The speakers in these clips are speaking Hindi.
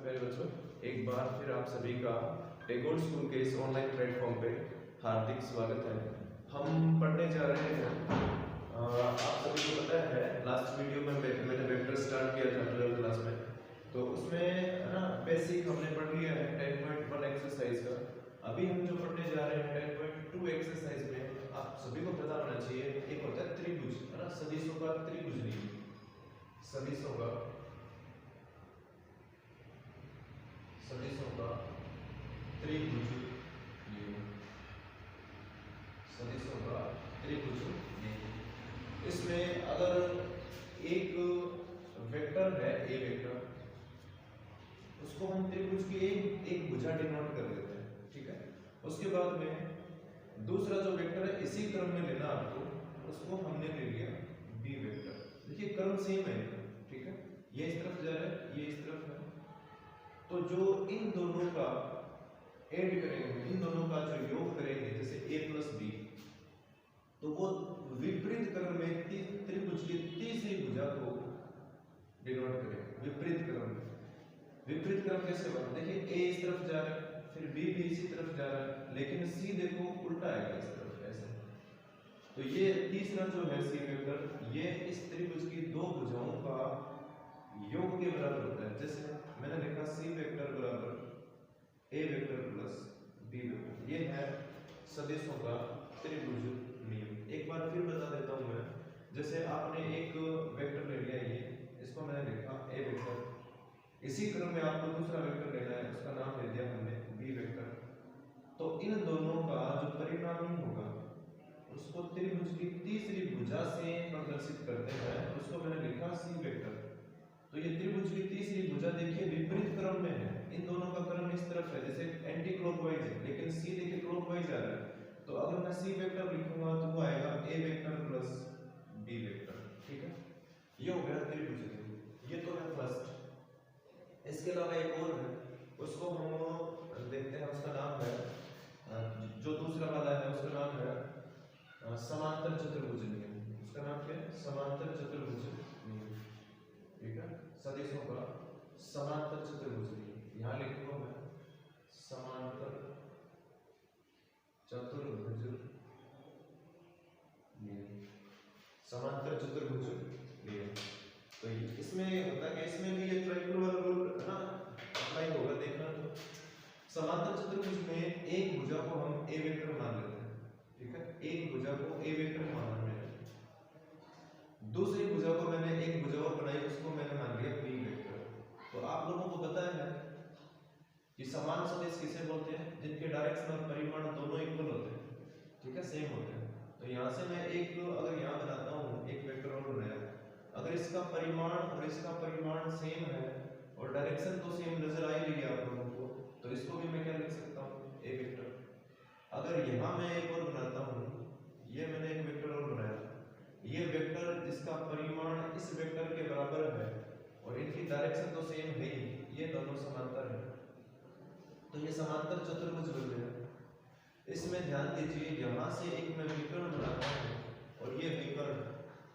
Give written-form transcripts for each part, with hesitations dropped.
प्यारे बच्चों, एक बार फिर आप सभी का टैगोर स्कूल के इस ऑनलाइन प्लेटफॉर्म पे हार्दिक स्वागत है। हम पढ़ने जा रहे हैं, आप सभी को पता है लास्ट वीडियो में मैंने वेक्टर स्टार्ट किया था 12th क्लास में, तो उसमें है ना बेसिक हमने पढ़ लिया है 10.1 एक्सरसाइज का। अभी हम जो पढ़ने जा रहे हैं 10.2 एक्सरसाइज में आप सभी को पता होना चाहिए, एक होता है त्रिभुज, है ना, सदिशों का त्रिभुज नियम। सदिशों का त्रिभुज नियम, सदिशों का त्रिभुज नियम। इसमें अगर एक वेक्टर है ए वेक्टर, उसको हम त्रिभुज की एक भुजा डिनोट कर देते हैं, ठीक है। उसके बाद में दूसरा जो वेक्टर है इसी क्रम में लेना आपको, उसको हमने ले लिया बी वेक्टर। देखिए क्रम सेम है, ठीक है, ये इस तरफ जा रहा है, ये इस तरफ है, तो जो इन दोनों का ऐड करेंगे, इन दोनों का जो योग करेंगे, जैसे a प्लस बी, तो वो विपरीत क्रम में त्रिभुज की तीसरी भुजा को डिनोट करेंगे। विपरीत क्रम में, विपरीत क्रम कैसे बना? देखिए a इस तरफ जा रहा है, फिर b भी इसी तरफ जा रहा है, लेकिन c देखो उल्टा आएगा इस तरफ, ऐसे। तो ये तीसरा जो है c वेक्टर, ये इस त्रिभुज की दो भुजाओं का योग के बराबर होता है। जैसे मैंने लिखा c वेक्टर बराबर a vector plus b vector, ये है सदिशों का त्रिभुज नियम। एक बार फिर बता देता हूं मैं, जैसे आपने एक वेक्टर ले लिया, ये इसको मैंने लिखा a वेक्टर, इसी क्रम में आपको दूसरा वेक्टर लेना है, उसका नाम ले दिया हमने b वेक्टर। तो इन दोनों का जो परिणामी होगा उसको त्रिभुज की तीसरी भुजा से प्रदर्शित करते हैं, उसको मैंने लिखा c वेक्टर। तो ये त्रिभुज की तीसरी भुजा देखिए विपरीत क्रम में है, इन दोनों का क्रम इस तरफ है, जैसे एंटी क्लॉकवाइज है, लेकिन c देखिए क्लॉकवाइज आ रहा है। तो अगर मैं c वेक्टर लिखूंगा तो वो आएगा a vector plus b vector, ठीक है। ये हो गया त्रिभुज, ये तो है फर्स्ट। इसके अलावा एक और है, उसको हम देखते हैं, उसका नाम है, जो दूसरा वाला है उसका नाम है समांतर चतुर्भुज नियम। उसका नाम क्या है? समांतर चतुर्भुज नियम, ठीक है। सदिशों का समांतर चतुर्भुज नियम, यहां लिखूंगा मैं समांतर चतुर्भुज नियम, समांतर चतुर्भुज नियम। तो इसमें होता है कि इसमें भी ये ट्रायंगुलर रूल है ना अप्लाई होगा, देखना। तो समांतर चतुर्भुज में एक भुजा को हम a वेक्टर मान लेते हैं, ठीक है, एक भुजा को a वेक्टर मान लेते हैं। दूसरी भुजा को मैंने एक भुजा और बनाई, उसको मैंने मान लिया b वेक्टर। तो आप लोगों को पता है कि समान सदिश किसे बोलते हैं? जिनके डायरेक्शन और परिमाण दोनों इक्वल होते हैं, ठीक है, सेम होते हैं। तो यहाँ से मैं एक अगर यहाँ बनाता हूँ, एक वेक्टर और बनाया, अगर इसका परिमाण और इसका परिमाण सेम है और डायरेक्शन तो सेम नजर आ ही रही है आप लोगों को, तो इसको भी मैं क्या लिख सकता हूँ? a vector. अगर यहाँ मैं एक और बनाता हूँ, ये मैंने एक वेक्टर और बनाया, ये वेक्टर जिसका परिमाण इस वेक्टर के बराबर है और इनकी डायरेक्शन तो सेम है ही, ये दोनों समांतर है, तो ये समांतर चतुर्भुज बन गया। इसमें ध्यान दीजिए, यहाँ से एक मैं विकर्ण बनाता हूँ और ये विकर्ण,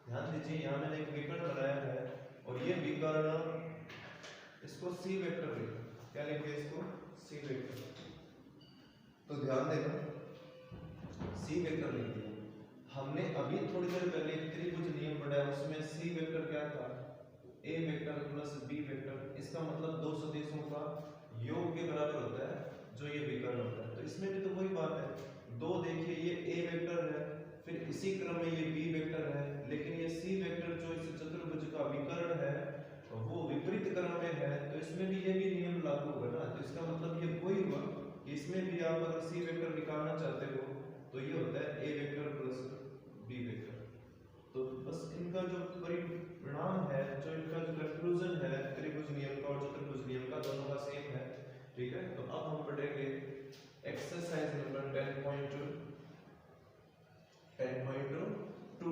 ध्यान दीजिए यहाँ मैंने एक विकर्ण बनाया है और ये विकर्ण, इसको c वेक्टर लिखा, क्या लिखे इसको? c vector. तो ध्यान देना, c वेक्टर लिख दिया हमने। अभी थोड़ी देर पहले त्रिभुज नियम पढ़ा है, उसमें c वेक्टर क्या था? a vector plus b vector. इसका मतलब दो सदिशों का योग के बराबर होता है, जो ये विकर्ण होता है। तो इसमें भी तो वही बात है, दो देखिए ये a वेक्टर है, फिर इसी क्रम में ये b वेक्टर है, लेकिन ये c वेक्टर जो इस चतुर्भुज का विकर्ण है वो विपरीत क्रम में है, तो इसमें भी ये भी नियम लागू होगा ना। तो इसका मतलब ये वही हुआ कि इसमें भी आप अगर c वेक्टर निकालना चाहते हो तो ये होता है a vector plus b vector. तो बस इनका जो परिणाम है, जो इनका जो कंक्लूजन है त्रिभुज नियम का और चतुर्भुज नियम का, दोनों का सेम है, ठीक है। तो अब हम पढ़ेंगे एक्सरसाइज नंबर 10.2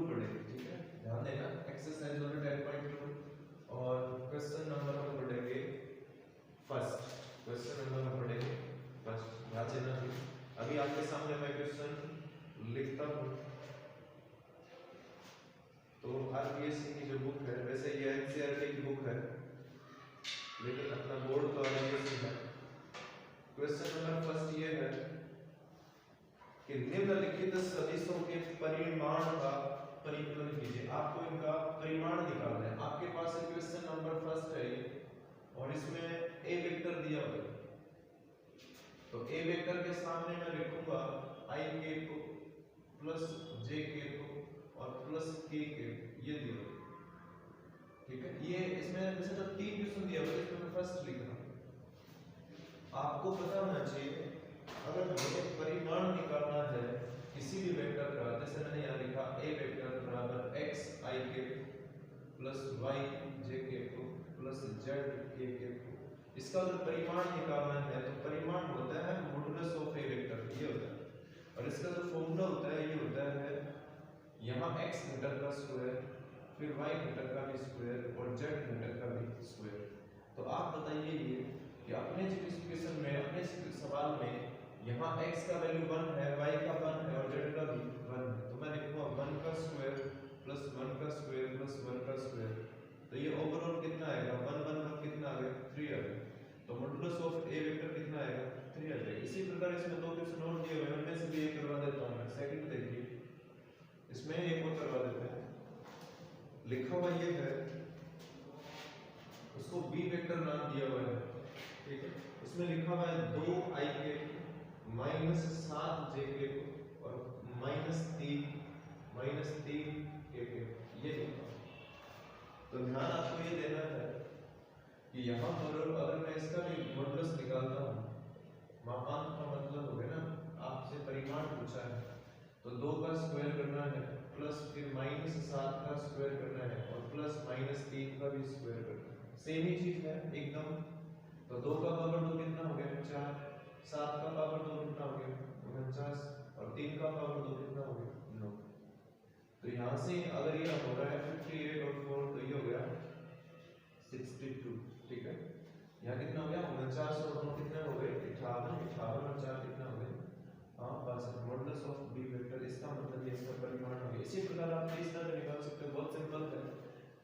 पढ़ेंगे, ठीक है, ध्यान देना। एक्सरसाइज नंबर 10.2 और क्वेश्चन नंबर हम पढ़ेंगे फर्स्ट, क्वेश्चन नंबर हम पढ़ेंगे फर्स्ट, ध्यान देना। अभी आपके सामने मैं क्वेश्चन लिखता हूँ। तो आरपीएससी की जो बुक है, वैसे ये एनसीईआरटी की बुक है, लेकिन अपना बोर्ड तो ऑब्वियस है। क्वेश्चन नंबर फर्स्ट ये है कि निम्नलिखित सदिशों के परिमाण का परिकलन कीजिए। आपको इनका परिमाण निकालना है। आपके पास क्वेश्चन नंबर फर्स्ट है ये, और इसमें ए वेक्टर दिया हुआ है, तो ए वेक्टर के सामने मैं लिखूंगा आई कैप प्लस जे कैप और प्लस के कैप, ये दिया हुआ, ठीक है। ये इसमें जैसे तो तीन क्वेश्चन दिया हुआ है, इसमें मैं फर्स्ट लिख रहा हूं। आपको पता होना चाहिए अगर हमें परिमाण निकालना है किसी भी वेक्टर का, जैसे मैंने यहाँ लिखा ए वेक्टर बराबर x i के प्लस y j के प्लस z k के, इसका अगर परिमाण निकालना है तो परिमाण होता है मॉडुलस ऑफ ए वेक्टर, ये होता है। और इसका जो फॉर्मूला होता है ये होता है यहाँ x घटक का स्क्वायर, फिर y घटक का भी स्क्वायर और z घटक का भी स्क्वायर। तो आप बताइए ये कि अपने क्वेश्चन में, अपने सवाल में यहाँ x का वैल्यू 1 है, y का 1 है और z का भी 1 है, तो मैं लिखूंगा 1 का स्क्वायर प्लस 1 का स्क्वायर प्लस 1 का स्क्वायर, तो ये ओवरऑल कितना आएगा 1 1 1 कितना आ गया 3 आ गया। तो मॉडुलस ऑफ ए वेक्टर कितना आएगा 3 आ जाएगा। इसी प्रकार इसमें दो क्वेश्चन और दिए हुए हैं, उनमें से भी एक करवा देता हूं मैं। सेकंड देखिए, इसमें एक और करवा देते हैं। लिखा हुआ ये है, उसको बी वेक्टर नाम दिया हुआ है, ठीक है। इसमें लिखा हुआ है 2i के माइनस 7j के और माइनस 3 के, ये लिखा। तो ध्यान आपको ये देना है कि यहाँ पर अगर मैं इसका भी मॉडुलस निकालता हूँ, मापांक का मतलब हो गया ना, आपसे परिमाण पूछा है तो 2 का स्क्वायर करना है प्लस फिर माइनस 7 का स्क्वायर करना है और प्लस माइनस 3 का भी स्क्वायर करना है, सेम ही चीज है एकदम। तो 2 का पावर 2 कितना हो गया 4, 7 का पावर 2 कितना हो गया 49 और 3 का पावर 2 कितना हो गया 9। तो यहाँ से अगर ये हो रहा है 58 और 4 तो ये हो गया 62, ठीक है। यहाँ कितना हो गया 49 और 9 कितना हो गए 58, 58 और 4 कितना हो गए, हाँ बस मॉडुलस ऑफ बी वेक्टर, इसका मतलब ये इसका परिमाण हो गया। इसी प्रकार आप इस तरह निकाल सकते हो, बहुत सिंपल है।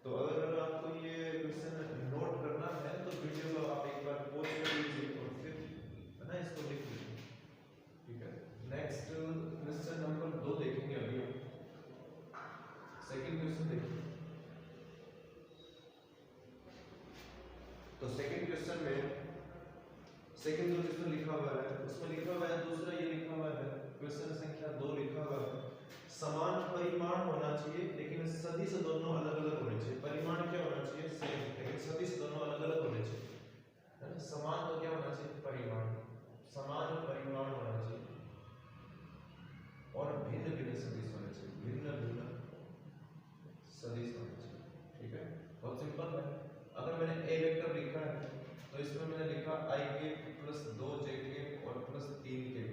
तो अगर आपको ये क्वेश्चन नोट करना है तो वीडियो को आप एक बार पॉज कर लीजिए और फिर है ना इसको लिख लीजिए, ठीक है। नेक्स्ट क्वेश्चन नंबर 2 देखेंगे अभी हम। सेकंड क्वेश्चन देखिए। तो सेकंड क्वेश्चन में सेकंड जो क्वेश्चन लिखा हुआ है उसमें लिखा हुआ है, दूसरा ये लिखा हुआ है क्वेश्चन संख्या 2 लिखा हुआ है समान परिमाण होना चाहिए लेकिन सदिश दोनों अलग अलग होने चाहिए। परिमाण क्या होना चाहिए सेम, लेकिन सदिश दोनों अलग अलग होने चाहिए, है ना। समान तो क्या होना चाहिए परिमाण, समान परिमाण होना चाहिए और भिन्न भिन्न सदिश होने चाहिए, भिन्न भिन्न सदिश होने चाहिए, ठीक है। बहुत सिंपल है। अगर मैंने ए वेक्टर लिखा है तो इसमें मैंने लिखा i के प्लस 2j के और प्लस 3 के,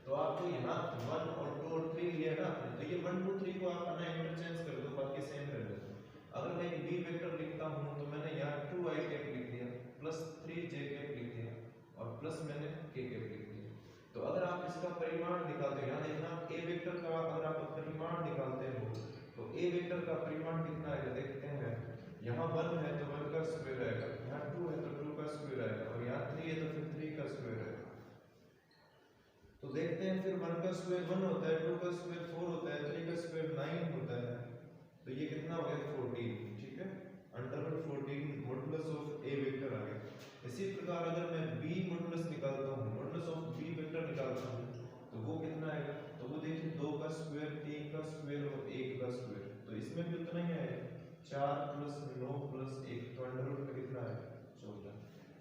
तो आपको यहाँ 1 और 2 और 3 लिया ना आपने, तो ये 1 2 3 को आप ना इंटरचेंज कर दो, बाकी सेम रह जाएगा। अगर मैं एक बी वेक्टर लिखता हूँ तो मैंने यहाँ 2i कैप लिख दिया प्लस 3j कैप लिख दिया और प्लस मैंने k कैप लिख दिया। तो अगर आप इसका परिमाण निकालते हो, यहाँ देखना ए वेक्टर का अगर आप परिमाण निकालते हो तो ए वेक्टर का परिमाण कितना आएगा देखते हैं। यहाँ 1 है तो 1 का स्क्वायर आएगा, यहाँ 2 है तो 2 का स्क्वायर आएगा और यहाँ 3 है तो फिर 3 का स्क्वायर आएगा। तो देखते हैं फिर 1 का स्क्वायर 1 होता है, 2 का स्क्वायर 4 होता है, 3 का स्क्वायर 9 होता है, तो ये कितना हो गया 14, ठीक है। Under root 14 modulus of a vector आ गया। इसी प्रकार अगर मैं बी मॉडुलस निकालता हूँ, मॉडुलस ऑफ बी वेक्टर निकालता हूँ तो वो कितना आएगा, तो वो देखिए 2 का स्क्वायर 3 का स्क्वायर और 1 का स्क्वायर, तो इसमें भी उतना ही आएगा 4 प्लस 9 प्लस 1, तो अंडररूट का कितना है 14।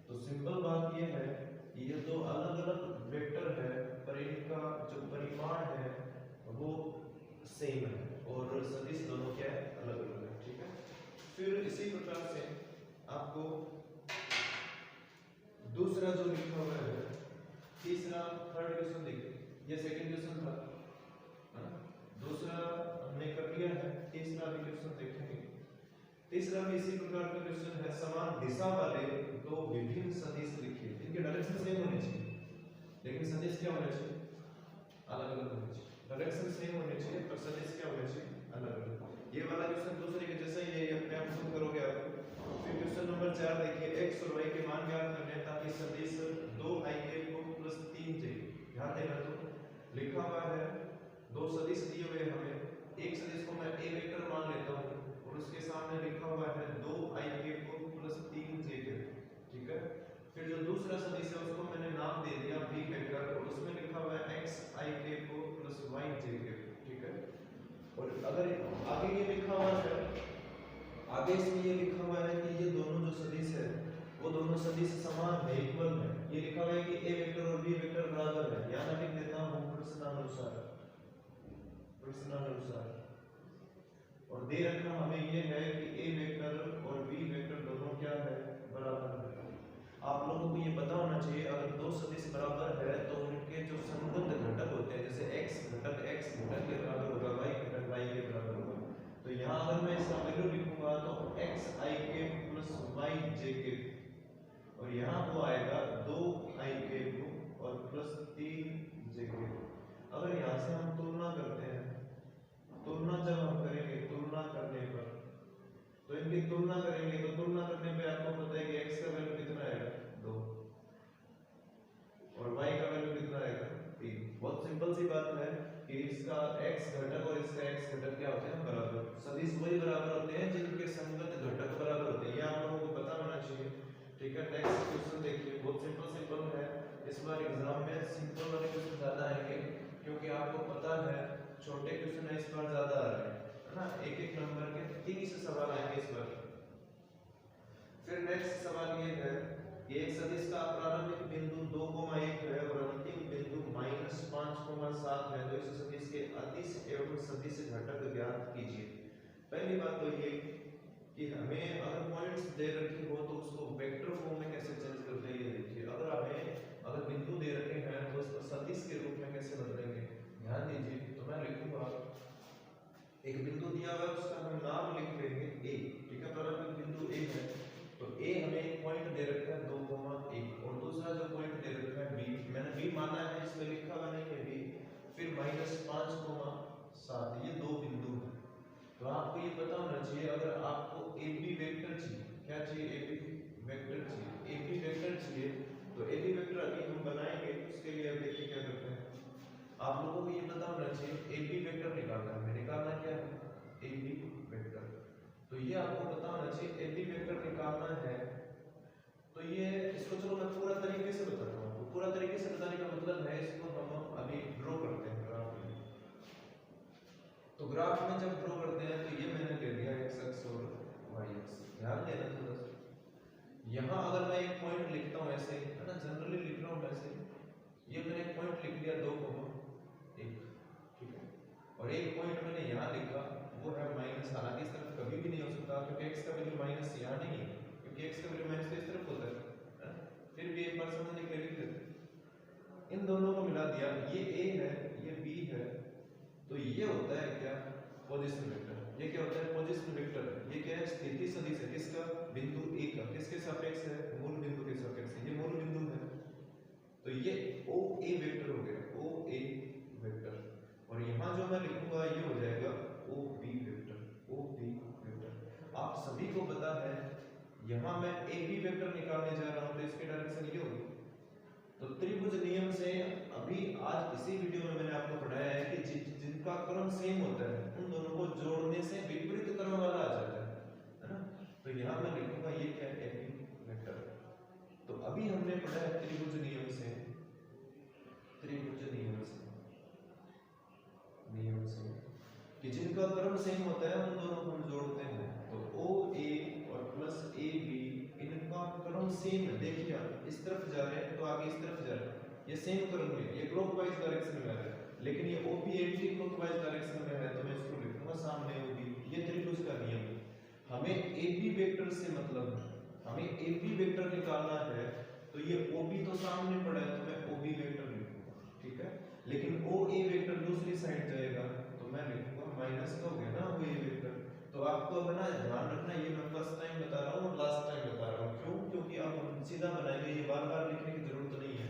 तो सिंपल बात ये है कि ये दो अलग अलग वेक्टर है पर इनका जो परिमाण है वो सेम है और सदिश दोनों क्या है अलग अलग है, ठीक है। फिर इसी प्रकार से आपको दूसरा जो लिखा हुआ है, तीसरा थर्ड क्वेश्चन देखिए, ये सेकंड क्वेश्चन था, है ना। दूसरा हमने कर लिया है, तीसरा भी क्वेश्चन देखेंगे। तीसरा भी इसी प्रकार का क्वेश्चन है, समान दिशा वाले दो विभिन्न सदिश लिखिए, इनके डायरेक्शन सेम होने चाहिए लेकिन सदिश क्या होने चाहिए अलग अलग होने चाहिए। डायरेक्शन सेम होने चाहिए पर सदिश क्या होने चाहिए अलग अलग। ये वाला क्वेश्चन दूसरे के जैसा ही है, अपने आप खुद करोगे आप। फिर क्वेश्चन नंबर 4 देखिए x और y के मान ज्ञात करने हैं ताकि सदिश 2i के को प्लस 3j, ध्यान देना तो लिखा हुआ है दो सदिश दिए हुए हमें, एक सदिश को मैं a वेक्टर मान लेता हूं और उसके सामने लिखा हुआ है 2i के को प्लस 3j के, ठीक है। फिर जो दूसरा सदिश है उसको मैंने नाम दे दिया b वेक्टर और उसमें लिखा हुआ है xi के को प्लस yj के, ठीक है। और अगर आगे ये लिखा हुआ है, आगे इसमें ये लिखा हुआ है कि ये दोनों जो सदिश है वो दोनों सदिश समान है, इक्वल है। ये लिखा हुआ है कि a वेक्टर और b वेक्टर बराबर है, यहां लिख देता हूं प्रश्नानुसार, प्रश्नानुसार। और दे रखना हमें ये है कि a वेक्टर और b वेक्टर दोनों क्या है, बराबर है। आप लोगों को ये पता होना चाहिए अगर दो सदिश बराबर है तो उनके जो संबंध घटक होते हैं, जैसे x घटक x घटक के बराबर होगा, y घटक y के बराबर होगा। तो यहाँ अगर मैं इसका वैल्यू लिखूंगा तो xi के प्लस yj के, और यहाँ वो आएगा 2i के और प्लस 3j के। अगर यहाँ से हम तुलना करते हैं, तुलना जब हम करेंगे, तुलना करने पर तो इनकी तुलना करेंगे तो तुलना करने पे आपको पता है कि x का वैल्यू कितना आएगा 2 और y का वैल्यू कितना आएगा 3। बहुत सिंपल सी बात है कि इसका x घटक और इसका x घटक क्या होते हैं, बराबर। सदिश वही बराबर होते हैं जिनके संगत घटक बराबर होते हैं, ये आप लोगों को पता होना चाहिए, ठीक है। नेक्स्ट क्वेश्चन देखिए, बहुत सिंपल है। इस बार एग्जाम में सिंपल वाले क्वेश्चन ज्यादा आएंगे क्योंकि आपको पता है छोटे क्वेश्चन इस बार ज्यादा आ रहे हैं, है ना। एक एक नंबर के 30 सवाल आएंगे इस बार। फिर नेक्स्ट सवाल ये है कि एक सदिश का प्रारंभिक बिंदु 2,1 है और अंतिम बिंदु -5,7 है, तो इस सदिश के अदिश एवं सदिश घटक ज्ञात कीजिए। पहली बात तो ये कि हमें अगर पॉइंट्स दे रखे हो तो उसको वेक्टर फॉर्म में कैसे चेंज करते हैं, ये देखिए। अगर बिंदु दे रखे हैं तो उसको सदिश के रूप में कैसे बदलेंगे, ध्यान दीजिए। तो मैं लिखूंगा एक बिंदु दिया हुआ है उसका हम नाम लिख लेंगे a, ठीक है। प्रारंभिक बिंदु a है तो a हमें एक पॉइंट दे रखा है 2,1 और दूसरा जो पॉइंट दे रखा है b, मैंने b माना है, इसमें लिखा हुआ नहीं है b। फिर -5,7, ये दो बिंदु हैं। तो आपको ये पता होना चाहिए अगर आपको ab वेक्टर चाहिए, क्या चाहिए, ab वेक्टर चाहिए, ab वेक्टर चाहिए तो ab वेक्टर अभी हम बनाएंगे। उसके लिए अब देखिए क्या करते हैं, आप लोगों को ये पता होना चाहिए ab वेक्टर निकालना है, निकालना क्या है, ab वेक्टर। तो ये आपको पता होना चाहिए ab वेक्टर निकालना है। तो ये इसको चलो मैं पूरा तरीके से बताता हूँ। तो पूरा तरीके से बताने का मतलब है इसको हम अभी ड्रॉ करते हैं ग्राफ में। तो ग्राफ में जब ड्रॉ करते हैं तो ये मैंने ले लिया x अक्ष और y अक्ष, ध्यान देना थोड़ा सा। यहाँ अगर मैं एक पॉइंट लिखता हूँ ऐसे, है ना, जनरली लिख रहा हूँ वैसे, ये मैंने एक पॉइंट लिख लिया 2,1, ठीक है। और एक पॉइंट मैंने यहाँ लिखा वो है माइनस, हालांकि इस तरफ कभी भी नहीं हो सकता क्योंकि x का वैल्यू माइनस यहाँ नहीं है, क्योंकि x का वैल्यू माइनस तो इस तरफ होता है। फिर भी एक बार समझने के लिए लिख देते, इन दोनों को मिला दिया, ये a है ये b है, तो ये होता है क्या, पोजीशन वेक्टर। ये क्या होता है, पोजीशन वेक्टर। ये क्या है, स्थिति सदिश है, किसका, बिंदु a का, किसके सापेक्ष है, मूल बिंदु के सापेक्ष है, ये मूल बिंदु है। तो ये OA वेक्टर हो गया, OA वेक्टर। और यहाँ जो मैं लिखूंगा ये हो जाएगा OB वेक्टर, OB वेक्टर। आप सभी को पता है यहाँ मैं AB वेक्टर निकालने जा रहा हूँ तो इसके डायरेक्शन ये होगी। तो त्रिभुज नियम से अभी आज इसी वीडियो में मैंने आपको पढ़ाया है कि जिनका क्रम सेम होता है उन दोनों को जोड़ने से विपरीत क्रम वाला आ जाता है ना। तो यहाँ मैं लिखूंगा ये क्या है, AB वेक्टर। तो अभी हमने पढ़ा है त्रिभुज नियम से, त्रिभुज नियम से कि जिनका क्रम सेम होता है उन दोनों को हम जोड़ते हैं। तो OA और प्लस AB इनका क्रम सेम है। देखिए आप इस तरफ जा रहे हैं तो आगे इस तरफ जा रहे हैं, ये सेम क्रम में, ये क्लॉकवाइज डायरेक्शन में आ रहा है, लेकिन ये OB एंटी क्लॉकवाइज डायरेक्शन में है तो मैं इसको लिखूंगा सामने OB। ये त्रिभुज का नियम है। हमें AB वेक्टर से मतलब है, हमें AB वेक्टर निकालना है तो ये OB तो सामने पड़ा है तो मैं OB वेक्टर लिखूंगा, ठीक है। लेकिन OA वेक्टर दूसरी साइड जाएगा तो मैं लिखूंगा माइनस का हो गया ना OA वेक्टर। तो आपको अपना ध्यान रखना, ये मैं फर्स्ट टाइम बता रहा हूँ और लास्ट टाइम बता रहा हूँ। क्यों, क्योंकि आप सीधा बनाएंगे, ये बार बार लिखने की जरूरत नहीं है।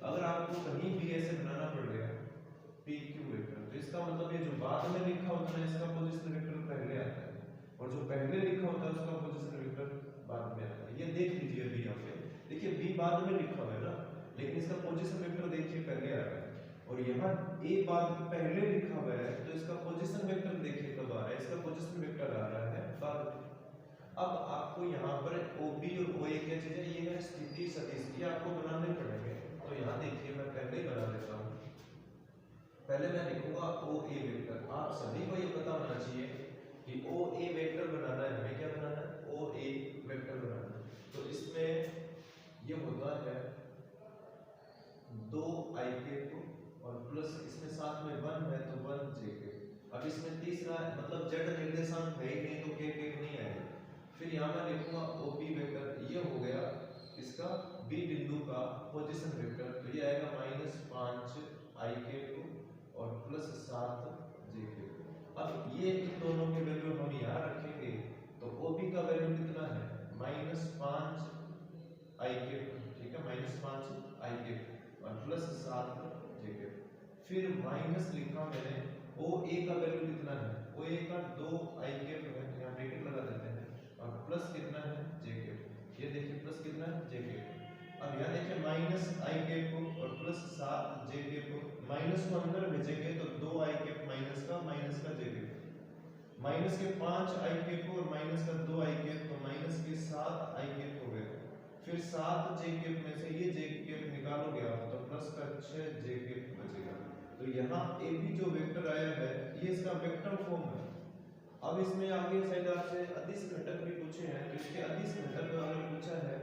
अगर आपको कहीं भी ऐसे बनाना पड़ गया PQ वेक्टर तो इसका मतलब ये जो बाद में लिखा होता है इसका पोजीशन वेक्टर पहले आता है और जो पहले लिखा होता है उसका पोजीशन वेक्टर बाद में आता है। ये बाद में लिखा हुआ है ना, लेकिन इसका पोजीशन वेक्टर देखिए पहले आ रहा है, और यहाँ ए बाद पहले लिखा हुआ है, तो इसका पोजीशन वेक्टर देखिए कब आ रहा है, इसका पोजीशन वेक्टर आ रहा है बाद में। अब आपको यहाँ पर OB और OA क्या चीज है, ये है स्थिति सदिश, ये आपको बनाने पड़ेंगे। तो यहाँ देखिए मैं पहले ही बना देता हूँ, पहले मैं लिखूंगा OA वेक्टर। आप सभी को ये पता होना चाहिए कि OA वेक्टर बनाना है, हमें क्या बनाना है, OA वेक्टर बनाना है। तो इसमें ये होता है 2 IK और प्लस इसमें साथ में 1 है तो 1 JK। अब इसमें तीसरा मतलब z निर्देशांक है ही नहीं तो k नहीं आएगा। फिर यहाँ मैं लिखूंगा OP वेक्टर, ये हो गया इसका B बिंदु का पोजीशन वेक्टर, तो ये आएगा -5 IK और +7 JK। अब ये इन दोनों के वैल्यू हम यहाँ रखेंगे, तो OP का वैल्यू कितना है, -5 IK, ठीक है, -5 IK और +7 JK। फिर माइनस लिखा मैंने OA का वैल्यू कितना है, OA का 2 IK है, यहाँ ब्रैकेट लगा देते हैं, और प्लस कितना है JK, ये देखिए प्लस कितना है JK। अब यहाँ देखिए -IK को और +7 JK को, माइनस को अंदर भेजेंगे तो 2 IK माइनस का JK, माइनस के 5 IK को और माइनस का 2 IK, तो माइनस के 7 IK हो गए। फिर 7 JK में से ये JK निकालोगे आप तो प्लस का 6 JK बचेगा। तो यहाँ AB जो वेक्टर आया है ये इसका वेक्टर फॉर्म है। अब इसमें आगे शायद आपसे अदिश घटक भी पूछे हैं, तो इसके अदिश घटक अगर पूछा है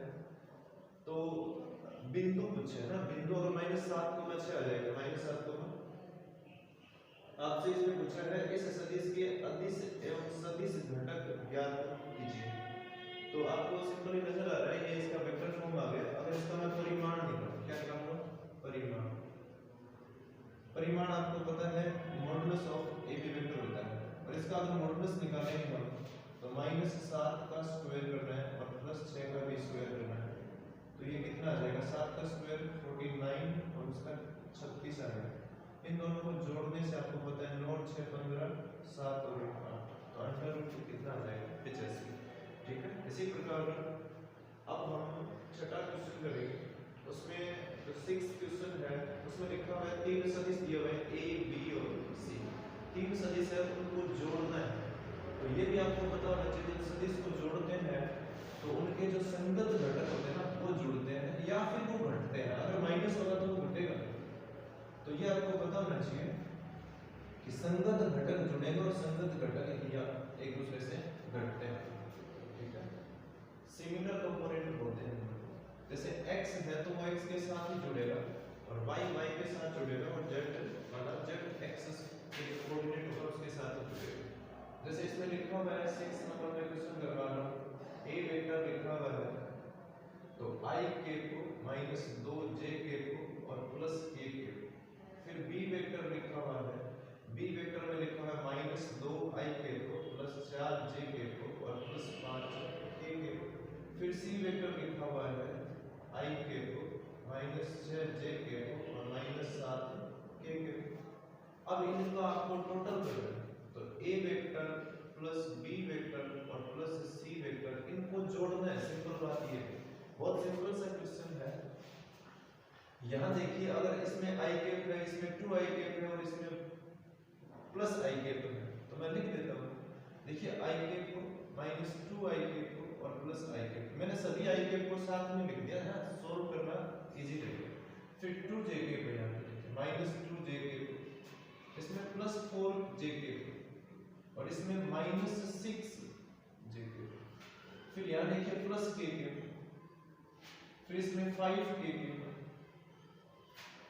तो बिंदु पूछे है ना, बिंदु अगर -7 को 6 आ जाएगा, -7 को आपसे इसमें पूछा है इस सदिश के अदिश एवं सदिश घटक ज्ञात कीजिए। तो आपको सिंपली नजर आ रहा है ये इसका वेक्टर फॉर्म आ गया। अगर इसका मैं परिमाण निकालूं, क्या निकालूंगा, परिमाण। परिमाण आपको पता है मॉडुलस ऑफ AB वेक्टर होता है, और इसका अगर मॉडुलस निकालेंगे हम तो -7 का स्क्वायर करना है और +6 का भी स्क्वायर करना है, तो ये कितना आ जाएगा, 7 का स्क्वायर 49 और उसका 36 आएगा। इन दोनों को जोड़ने से आपको पता है 9 6 15 7 और 8, तो अंडर रूट कितना आ जाएगा, 85, ठीक है। इसी प्रकार अब हम छठा क्वेश्चन करेंगे, उसमें जो 6th क्वेश्चन है उसमें लिखा हुआ है 3 सदिश दिए हुए हैं A B और C, 3 सदिश है उनको जोड़ना है। तो ये भी आपको पता होना चाहिए जब सदिश को जोड़ते हैं तो उनके जो संगत घटक होते हैं ना वो जुड़ते हैं या फिर वो घटते हैं, अगर माइनस होगा तो वो घटेगा। तो ये आपको पता होना चाहिए कि संगत घटक जुड़ेंगे और संगत घटक या एक दूसरे से घटते हैं, ठीक है। सिमिलर कंपोनेंट होते हैं, जैसे x है तो वो x के साथ ही जुड़ेगा और y y के साथ जुड़ेगा और z मतलब z एक्सिस के कोऑर्डिनेट होगा उसके साथ ही जुड़ेगा। जैसे इसमें लिखा हुआ है 6 नंबर में क्वेश्चन करवा रहा हूं, a वेक्टर लिखा हुआ है तो IK को -2 JK को और +k को। फिर b वेक्टर लिखा हुआ है, b वेक्टर में लिखा हुआ है -2 IK को +4 JK को और +5 k को। फिर c वेक्टर लिखा हुआ है IK को -6 JK को और -7 k को। अब इनका आपको टोटल करना है, तो a vector plus b vector और प्लस c वेक्टर इनको जोड़ना है। सिंपल बात ये है, बहुत सिंपल सा क्वेश्चन है। यहाँ देखिए अगर इसमें IK है, इसमें 2 IK है और इसमें प्लस IK है, तो मैं लिख देता हूँ। देखिए IK को -2 IK को और प्लस IK, मैंने सभी IK को साथ में लिख दिया है, सोल्व करना इजी रहेगा। फिर 2 JK को यहाँ पे लिखिए -2 JK को, इसमें +4 JK को और इसमें -6 JK। फिर यहाँ देखिए प्लस KK, फिर इसमें 5 KK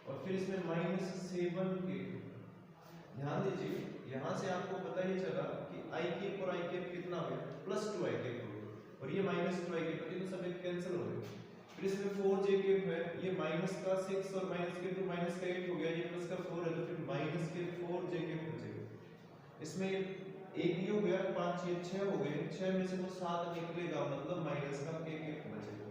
और फिर इसमें -7 KK। ध्यान दीजिए यहाँ से आपको पता ही चला कि IK और IK कितना हो गया, +2 IK और ये -2 IK, तो ये तो सब कैंसिल हो गए। फिर इसमें 4 JK है, ये माइनस का 6 और माइनस के 2 माइनस का 8 हो गया, ये प्लस का 4 है तो फिर माइनस के 4 JK बचेगा। इसमें एक ये हो गया 5 ये 6 हो गए, 6 में से वो 7 निकलेगा मतलब माइनस का KK बचेगा।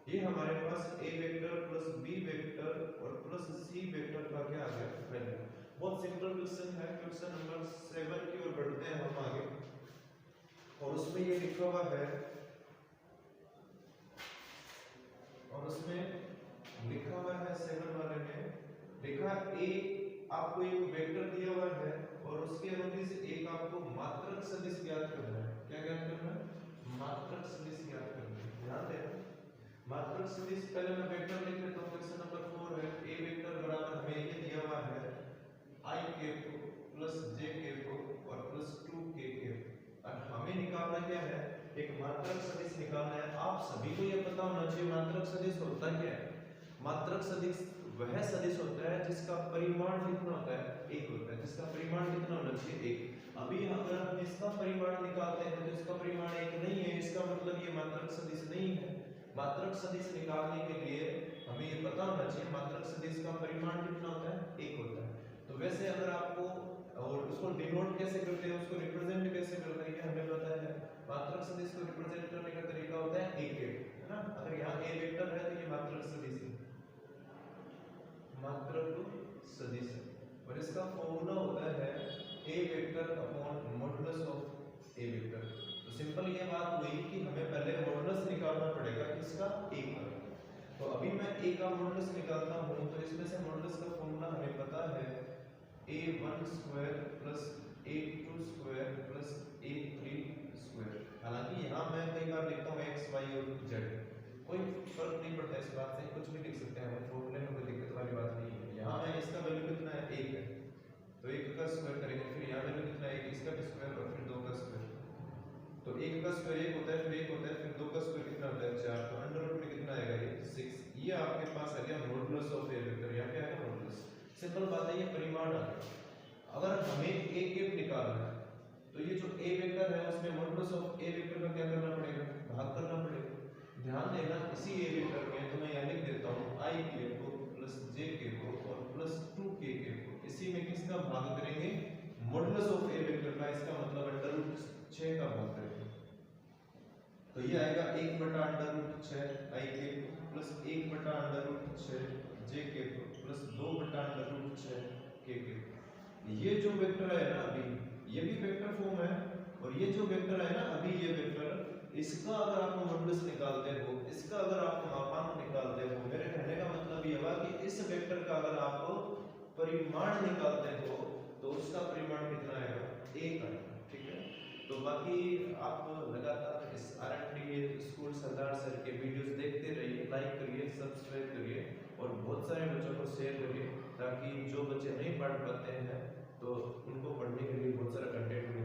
ये हमारे पास A vector plus B vector और प्लस C वेक्टर का क्या आ गया, वैल्यू। बहुत सिंपल क्वेश्चन है। क्वेश्चन नंबर 7 की ओर बढ़ते हैं हम आगे, और उसमें ये लिखा हुआ है और उसमें ए आपको एक वेक्टर दिया हुआ है और उसके अनुदिश एक आपको मात्रक सदिश ज्ञात करना है। क्या ज्ञात करना है? मात्रक सदिश ज्ञात करना है। ध्यान देना, मात्रक सदिश पहले मैं वेक्टर लिख लेता हूं। क्वेश्चन नंबर 4 है ए वेक्टर बराबर हमें ये दिया हुआ है i k plus j k और प्लस 2 k k। और हमें निकालना क्या है? एक मात्रक सदिश निकालना है। आप सभी को ये पता होना चाहिए मात्रक सदिश होता क्या है। मात्रक सदिश वह सदिश होता है जिसका परिमाण कितना होता है? एक होता है। जिसका परिमाण कितना होना चाहिए? एक। अभी अगर हम इसका परिमाण निकालते हैं तो इसका परिमाण एक नहीं है, इसका मतलब ये मात्रक सदिश नहीं है। मात्रक सदिश निकालने के लिए हमें ये पता होना चाहिए मात्रक सदिश का परिमाण कितना होता है? एक होता है। तो वैसे अगर आपको और उसको डिनोट कैसे करते हैं, उसको रिप्रेजेंट कैसे करते हैं, ये हमें पता है। मात्रक सदिश को रिप्रेजेंट करने का तरीका होता है एक है ना। अगर यहाँ a वेक्टर है तो ये मात्रक सदिश है, मात्रक सदिश है। और इसका फॉर्मूला होता है a vector upon modulus of a vector. तो सिंपल ये बात हुई कि हमें पहले मॉडुलस निकालना पड़ेगा किसका? a का। तो अभी मैं a का मॉडुलस निकालता हूं तो इसमें से मॉडुलस का फॉर्मूला हमें पता है a1 square plus a2 square plus a3 square. हालांकि यहाँ मैं कई बार लिखता हूँ x y और z, कोई फर्क नहीं पड़ता इस बात से, कुछ भी लिख सकते हैं हम, फॉर्मूले में कोई दिक्कत वाली बात नहीं है। यहाँ मैं इसका वैल्यू कितना है? 1 है, तो 1 का स्क्वायर करेंगे, फिर यहाँ वैल्यू कितना है? 1, इसका भी स्क्वायर और फिर 2 का स्क्वायर। तो 1 का स्क्वायर 1 होता है, फिर 1 होता है, फिर 2 का स्क्वायर कितना होता है? 4। तो अंडर रूट में कितना आएगा? ये 6। ये आपके पास आ गया मॉडुलस ऑफ a वेक्टर। यहाँ क्या है? मॉडुलस। सिंपल बात है, ये परिमाण आ गया। अगर हमें a कैप निकालना है तो ये जो a वेक्टर है उसमें मॉडुलस ऑफ a वेक्टर का क्या करना पड़ेगा? भाग करना पड़ेगा। ध्यान देना, इसी a वेक्टर में तो मैं यहाँ लिख देता हूँ i k को प्लस j k को और प्लस 2 k k को। इसी में किसका भाग करेंगे? मॉडुलस ऑफ a वेक्टर का। इसका मतलब अंडर रूट 6 का भाग करेंगे। तो ये आएगा 1 बटा under root 6 i k plus 1 बटा under root 6 j k plus 2 बटा अंडर रूट 6 k k। ये जो वेक्टर है ना अभी, ये भी वेक्टर फॉर्म है, और ये जो वेक्टर है ना अभी, ये वेक्टर, इसका अगर आप मॉडुलस निकालते हो, इसका अगर आप मापांक निकालते हो, मेरे कहने का मतलब ये हुआ कि इस वेक्टर का अगर आप परिमाण निकालते हो तो उसका परिमाण कितना आएगा? 1 आएगा। ठीक है, तो बाकी आप लगातार इस आरएनडी स्कूल सरदार सर के वीडियोस देखते रहिए, लाइक करिए, सब्सक्राइब करिए और बहुत सारे बच्चों को शेयर करिए, ताकि जो बच्चे नहीं पढ़ पाते हैं तो उनको पढ़ने के लिए बहुत सारा कंटेंट